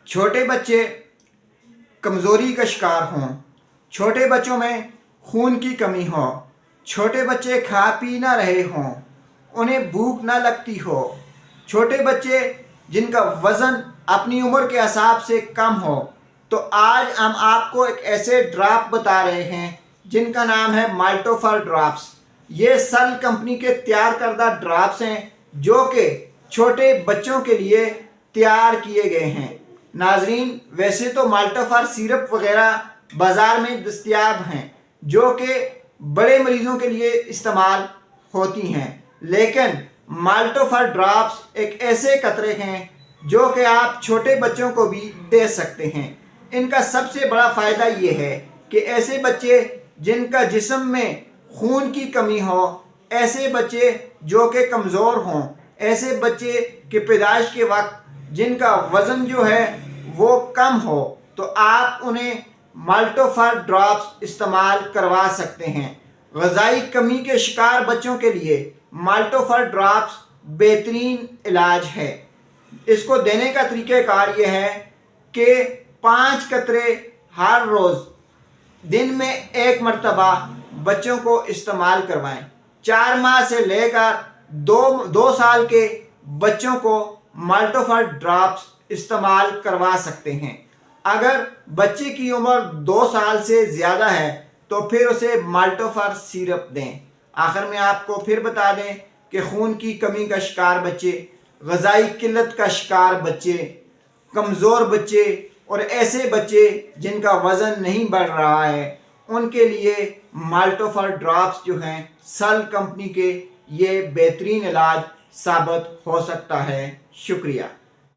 چھوٹے بچے کمزوری کا شکار ہوں، چھوٹے بچوں میں خون کی کمی ہو، چھوٹے بچے کھا پی نہ رہے ہوں، انہیں بھوک نہ لگتی ہو، چھوٹے بچے جن کا وزن اپنی عمر کے حساب سے کم ہو، تو آج ہم آپ کو ایک ایسے ڈراپ بتا رہے ہیں جن کا نام ہے مالٹوفر ڈراپس۔ یہ سل کمپنی کے تیار کردہ ڈراپس ہیں جو کہ چھوٹے بچوں کے لیے تیار کیے گئے ہیں۔ ناظرین، ویسے تو مالٹوفر سیرپ وغیرہ بازار میں دستیاب ہیں جو کہ بڑے مریضوں کے لیے استعمال ہوتی ہیں، لیکن مالٹوفر ڈراپس ایک ایسے قطرے ہیں جو کہ آپ چھوٹے بچوں کو بھی دے سکتے ہیں۔ ان کا سب سے بڑا فائدہ یہ ہے کہ ایسے بچے جن کا جسم میں خون کی کمی ہو، ایسے بچے جو کہ کمزور ہوں، ایسے بچے کہ پیدائش کے وقت جن کا وزن جو ہے وہ کم ہو، تو آپ انہیں مالٹوفر ڈراپس استعمال کروا سکتے ہیں۔ غذائی کمی کے شکار بچوں کے لیے مالٹوفر ڈراپس بہترین علاج ہے۔ اس کو دینے کا طریقہ کار یہ ہے کہ 5 قطرے ہر روز دن میں 1 مرتبہ بچوں کو استعمال کروائیں۔ 4 ماہ سے لے کر 2 سال کے بچوں کو مالٹوفر ڈراپس استعمال کروا سکتے ہیں۔ اگر بچے کی عمر 2 سال سے زیادہ ہے تو پھر اسے مالٹوفر سیرپ دیں۔ آخر میں آپ کو پھر بتا دیں کہ خون کی کمی کا شکار بچے، غذائی قلت کا شکار بچے، کمزور بچے اور ایسے بچے جن کا وزن نہیں بڑھ رہا ہے، ان کے لیے مالٹوفر ڈراپس جو ہیں سل کمپنی کے، یہ بہترین علاج ثابت ہو سکتا ہے۔ شکریہ۔